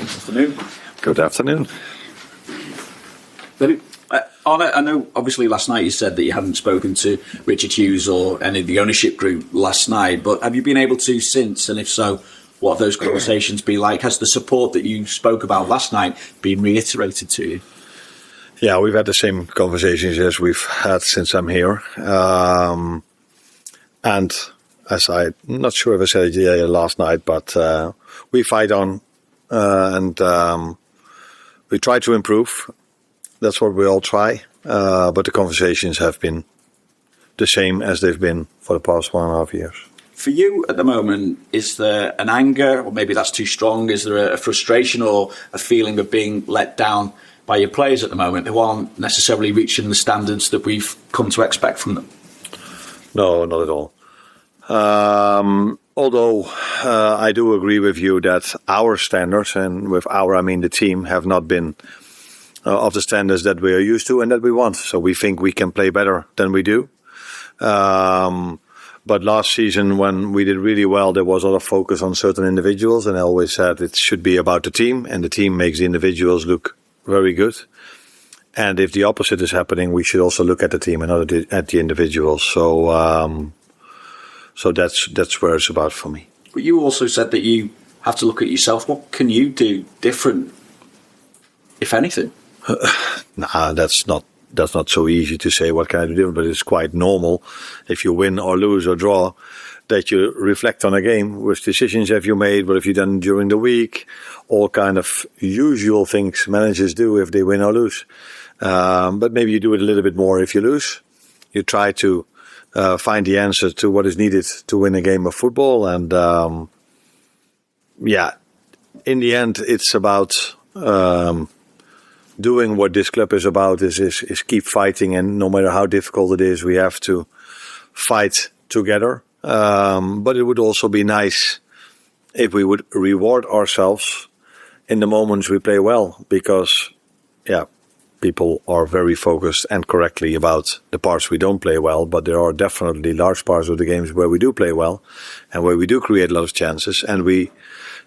Afternoon. Good afternoon. Arne, I know obviously last night you said that you hadn't spoken to Richard Hughes or any of the ownership group last night, but have you been able to since? And if so, what have those conversations been like? Has the support that you spoke about last night been reiterated to you? Yeah, we've had the same conversations as we've had since I'm here. And as I'm not sure if I said it last night, but we fight on and we try to improve. That's what we all try. But the conversations have been the same as they've been for the past 1.5 years. For you at the moment, is there an anger, or maybe that's too strong? Is there a frustration or a feeling of being let down by your players at the moment who aren't necessarily reaching the standards that we've come to expect from them? No, not at all. Although I do agree with you that our standards, and with our I mean the team, have not been of the standards that we are used to and that we want. So we think we can play better than we do. But last season, when we did really well, there was a lot of focus on certain individuals, and I always said it should be about the team, and the team makes the individuals look very good. And if the opposite is happening, we should also look at the team and not at the individuals. So that's where it's about for me. But you also said that you have to look at yourself. What can you do different, if anything? Nah, that's not so easy to say what can I do different, but it's quite normal if you win or lose or draw that you reflect on a game. Which decisions have you made? What have you done during the week? All kind of usual things managers do if they win or lose. But maybe you do it a little bit more if you lose. You try to find the answer to what is needed to win a game of football. And in the end, it's about doing what this club is about is keep fighting, and no matter how difficult it is, we have to fight together. But it would also be nice if we would reward ourselves in the moments we play well, because people are very focused and correctly about the parts we don't play well, but there are definitely large parts of the games where we do play well and where we do create a lot of chances, and we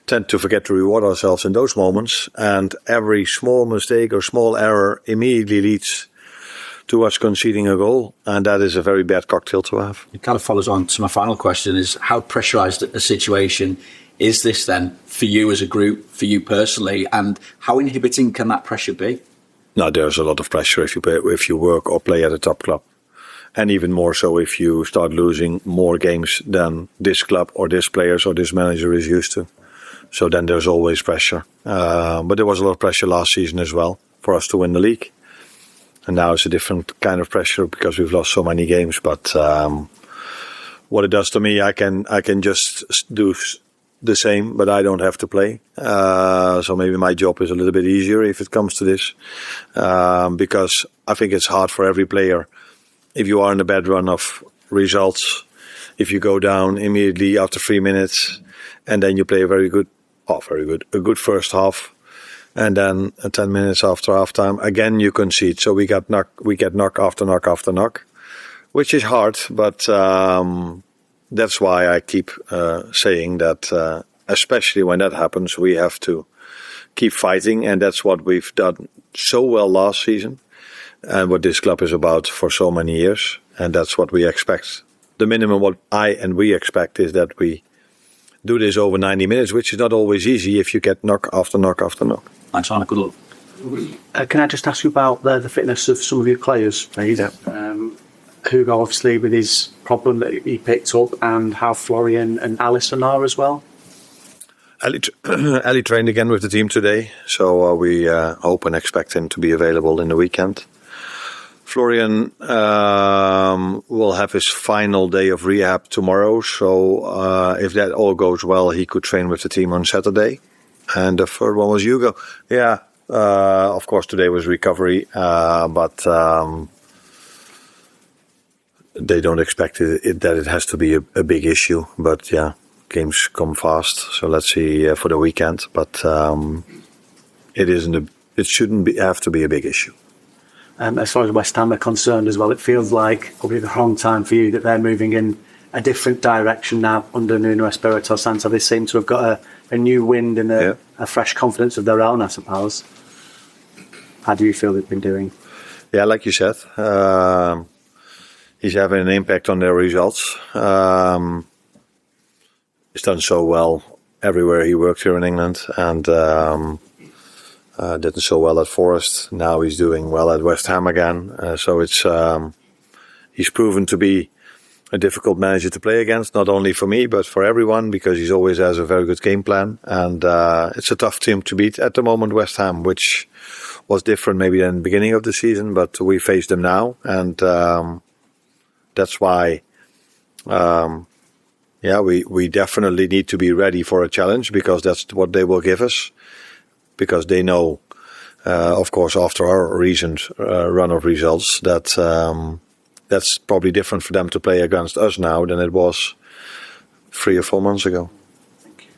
tend to forget to reward ourselves in those moments, and every small mistake or small error immediately leads to us conceding a goal, and that is a very bad cocktail to have. It kind of follows on to my final question, is how pressurised a situation is this then for you as a group, for you personally, and how inhibiting can that pressure be? No, there's a lot of pressure if you work or play at a top club, and even more so if you start losing more games than this club or this players or this manager is used to. So then there's always pressure. But there was a lot of pressure last season as well for us to win the league. And now it's a different kind of pressure because we've lost so many games. But what it does to me, I can just do the same, but I don't have to play. So maybe my job is a little bit easier if it comes to this. Because I think it's hard for every player. If you are in a bad run of results, if you go down immediately after 3 minutes, and then you play a good first half, and then 10 minutes after halftime, again you concede. So we get knock after knock after knock, which is hard. But that's why I keep saying that, especially when that happens, we have to keep fighting, and that's what we've done so well last season, and what this club is about for so many years, and that's what we expect. The minimum what I and we expect is that we do this over 90 minutes, which is not always easy if you get knock after knock after knock. Thanks, Arne. Good luck. Can I just ask you about the fitness of some of your players, please? Yeah. Hugo, obviously, with his problem that he picked up, and how Florian and Alisson are as well? Ali trained again with the team today, so we hope and expect him to be available in the weekend. Florian will have his final day of rehab tomorrow, so if that all goes well, he could train with the team on Saturday. And the third one was Hugo. Yeah, of course today was recovery, but they don't expect that it has to be a big issue. But yeah, games come fast, so let's see for the weekend. But it shouldn't have to be a big issue. As far as West Ham are concerned as well, it feels like probably the wrong time for you that they're moving in a different direction now under Nuno Espirito Santo. They seem to have got a new wind and a fresh confidence of their own, I suppose. How do you feel they've been doing? Yeah, like you said, he's having an impact on their results. He's done so well everywhere he worked here in England, and did so well at Forest. Now he's doing well at West Ham again. So it's he's proven to be a difficult manager to play against, not only for me but for everyone, because he always has a very good game plan, and it's a tough team to beat at the moment, West Ham, which was different maybe than the beginning of the season, but we face them now, and that's why we definitely need to be ready for a challenge, because that's what they will give us, because they know, of course, after our recent run of results, that that's probably different for them to play against us now than it was 3 or 4 months ago. Thank you.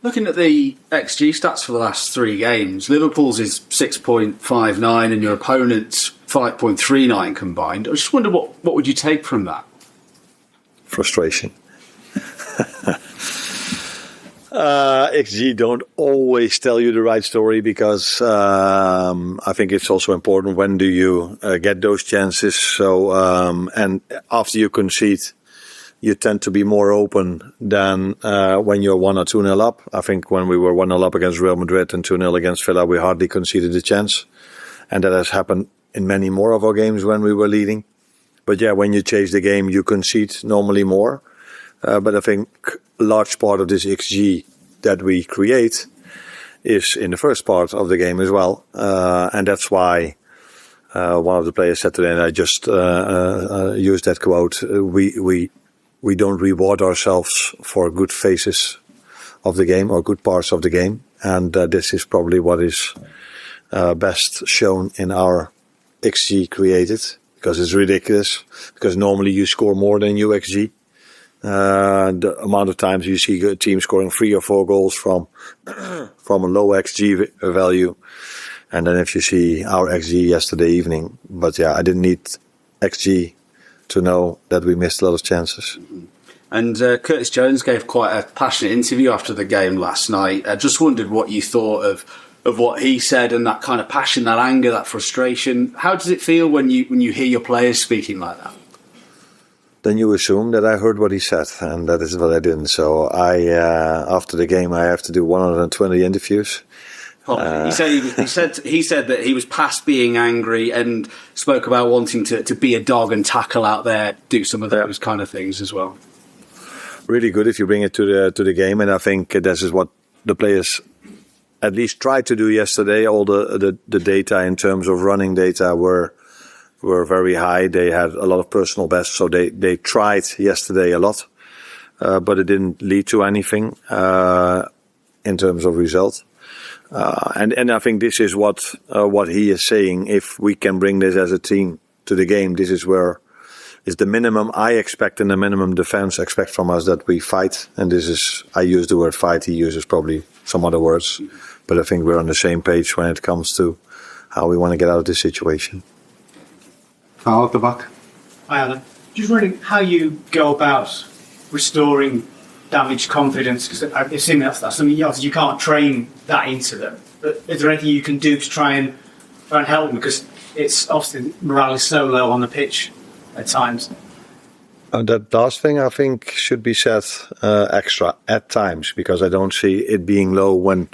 Looking at the XG stats for the last 3 games, Liverpool's is 6.59 and your opponent's 5.39 combined. I just wonder what would you take from that? Frustration. XG don't always tell you the right story, because I think it's also important, when do you get those chances. So and after you concede, you tend to be more open than when you're 1 or 2-0 up. I think when we were 1-0 up against Real Madrid and 2-0 against Villa, we hardly conceded a chance, and that has happened in many more of our games when we were leading. But yeah, when you chase the game, you concede normally more. But I think a large part of this XG that we create is in the first part of the game as well. And that's why one of the players said today, and I just used that quote, we don't reward ourselves for good phases of the game or good parts of the game. And this is probably what is best shown in our XG created, because it's ridiculous, because normally you score more than your XG. The amount of times you see a team scoring 3 or 4 goals from a low XG value, and then if you see our XG yesterday evening, but yeah, I didn't need XG to know that we missed a lot of chances. And Curtis Jones gave quite a passionate interview after the game last night. I just wondered what you thought of what he said, and that kind of passion, that anger, that frustration. How does it feel when you hear your players speaking like that? Then you assume that I heard what he said, and that is what I didn't. So after the game, I have to do 120 interviews. He said that he was past being angry and spoke about wanting to be a dog and tackle out there, do some of those kind of things as well. Really good if you bring it to the game, and I think this is what the players at least tried to do yesterday. All the data in terms of running data were very high. They had a lot of personal bests, so they tried yesterday a lot, but it didn't lead to anything in terms of result. And I think this is what he is saying. If we can bring this as a team to the game, this is where is the minimum I expect, and the minimum defense expect from us, that we fight. And this is, I use the word fight, he uses probably some other words, but I think we're on the same page when it comes to how we want to get out of this situation. At the back. Hi, Alan. Just wondering how you go about restoring damaged confidence, because I assume that's something else. You can't train that into them. But is there anything you can do to try and help them? Because it's often morale is so low on the pitch at times. That last thing I think should be said extra at times, because I don't see it being low when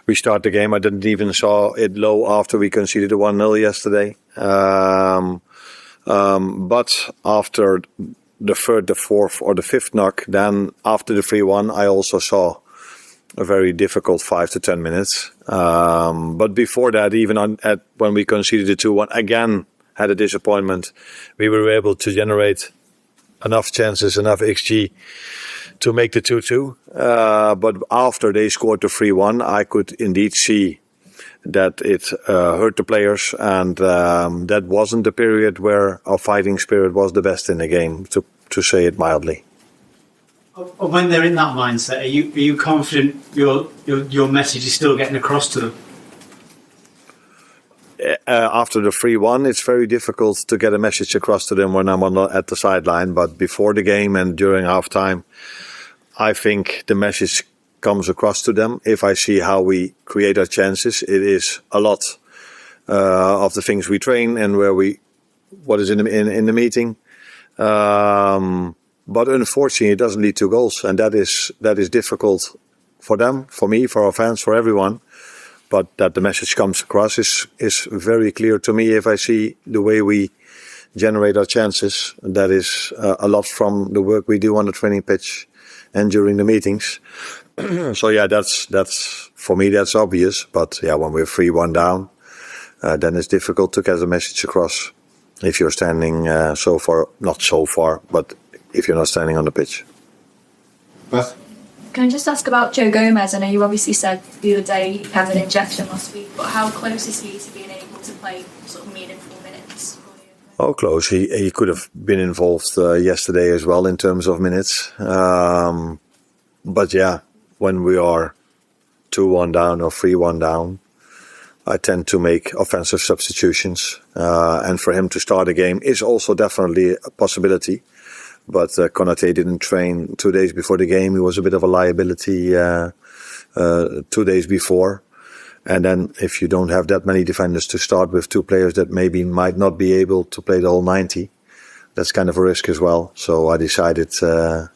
we start the game. I didn't even saw it low after we conceded a 1-0 yesterday. But after the 3rd, the 4th or the 5th knock, then after the 3-1, I also saw a very difficult 5 to 10 minutes. But before that, even when we conceded the 2-1, again had a disappointment. We were able to generate enough chances, enough XG to make the 2-2. But after they scored the 3-1, I could indeed see that it hurt the players, and that wasn't the period where our fighting spirit was the best in the game, to say it mildly. When they're in that mindset, are you confident your message is still getting across to them? after the 3-1, it's very difficult to get a message across to them when I'm at the sideline. But before the game and during halftime, I think the message comes across to them. If I see how we create our chances, it is a lot of the things we train and what is in the meeting. But unfortunately, it doesn't lead to goals, and that is difficult for them, for me, for our fans, for everyone. But that the message comes across is very clear to me if I see the way we generate our chances. That is a lot from the work we do on the training pitch and during the meetings. So yeah, that's for me, that's obvious. But yeah, when we're 3-1 down, then it's difficult to get the message across. If you're standing not so far, but if you're not standing on the pitch. Beth? Can I just ask about Joe Gomez? I know you obviously said the other day he had an injection last week, but how close is he to being able to play sort of meaningful minutes? Oh, close. He could have been involved yesterday as well in terms of minutes. But yeah, when we are 2-1 down or 3-1 down, I tend to make offensive substitutions. And for him to start a game is also definitely a possibility. But Konate didn't train 2 days before the game. He was a bit of a liability 2 days before. And then if you don't have that many defenders to start with, two players that maybe might not be able to play the whole 90, that's kind of a risk as well. So I decided to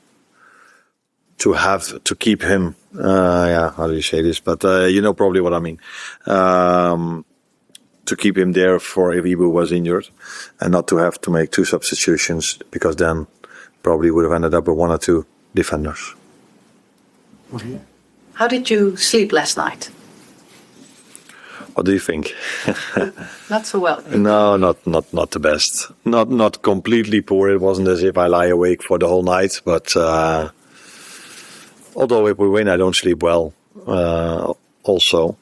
keep him. How do you say this? But you know probably what I mean. To keep him there for if Ibu was injured, and not to have to make two substitutions, because then probably would have ended up with one or two defenders. How did you sleep last night? What do you think? Not so well. No, not the best. Not completely poor. It wasn't as if I lie awake for the whole night. But although if we win, I don't sleep well. Also,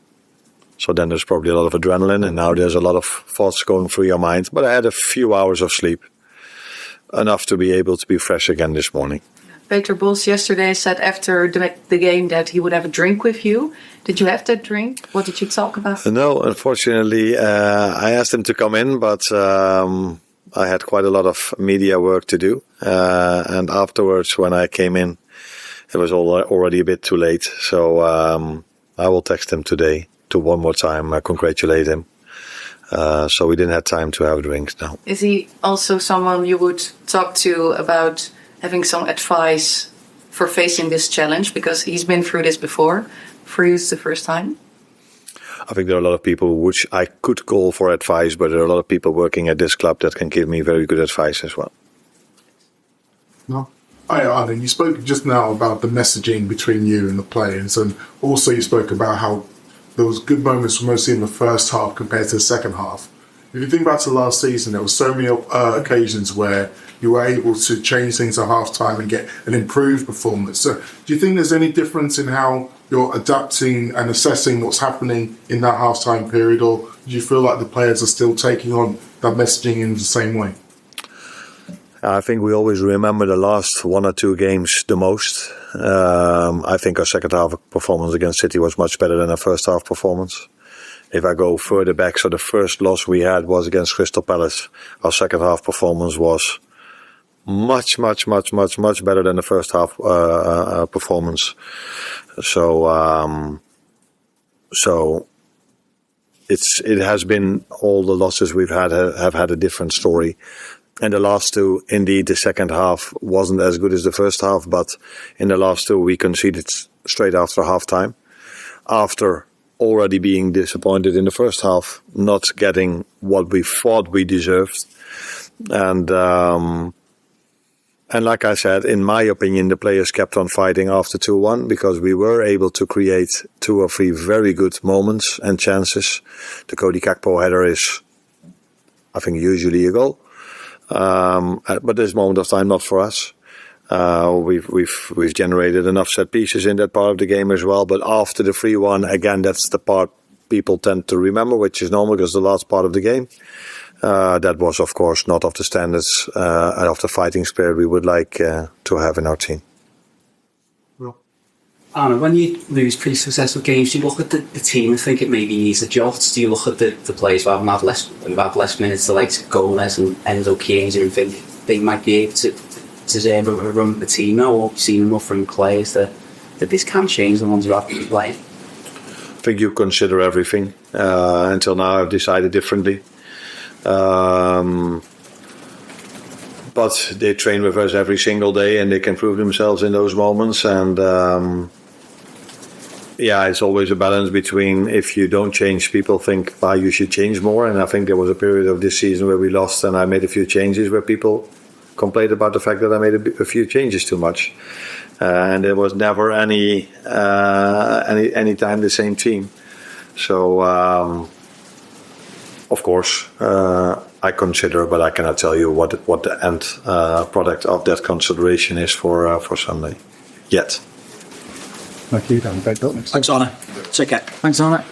so then there's probably a lot of adrenaline, and now there's a lot of thoughts going through your mind. But I had a few hours of sleep, enough to be able to be fresh again this morning. Peter Bosz yesterday said after the game that he would have a drink with you. Did you have that drink? What did you talk about? No, unfortunately, I asked him to come in, but I had quite a lot of media work to do. And afterwards, when I came in, it was already a bit too late. So I will text him today to one more time, congratulate him. So we didn't have time to have drinks now. Is he also someone you would talk to about having some advice for facing this challenge? Because he's been through this before. For you, it's the first time. I think there are a lot of people which I could call for advice, but there are a lot of people working at this club that can give me very good advice as well. No. Hi, Arne. You spoke just now about the messaging between you and the players, and also you spoke about how there was good moments mostly in the first half compared to the second half. If you think back to last season, there were so many occasions where you were able to change things at half-time and get an improved performance. So do you think there's any difference in how you're adapting and assessing what's happening in that half-time period, or do you feel like the players are still taking on that messaging in the same way? I think we always remember the last one or two games the most. I think our second half performance against City was much better than our first half performance. If I go further back, so the first loss we had was against Crystal Palace. Our second half performance was much better than the first half performance. So it has been, all the losses we've had have had a different story. And the last two, indeed, the second half wasn't as good as the first half, but in the last two we conceded straight after half-time. After already being disappointed in the first half, not getting what we thought we deserved. And like I said, in my opinion, the players kept on fighting after 2-1 because we were able to create 2 or 3 very good moments and chances. The Cody Gakpo header is, I think, usually a goal. But this moment of time, not for us. We've generated enough set pieces in that part of the game as well. But after the 3-1, again, that's the part people tend to remember, which is normal because the last part of the game. That was, of course, not of the standards and of the fighting spirit we would like to have in our team. Well, Arne, when you lose pretty successful games, do you look at the team and think it maybe needs a jolt? Do you look at the players who have less minutes, like Gomez and Enzo Chiesa, and think they might be able to run the team now, or have you seen enough from players that this can change the ones who have been playing? I think you consider everything. Until now, I've decided differently. But they train with us every single day, and they can prove themselves in those moments. And it's always a balance between, if you don't change, people think, you should change more. And I think there was a period of this season where we lost, and I made a few changes where people complained about the fact that I made a few changes too much. And there was never any time the same team. So, of course, I consider, but I cannot tell you what the end product of that consideration is for Sunday yet. Thank you, Dan. Great talk. Thanks, Arne. Take care. Thanks, Arne.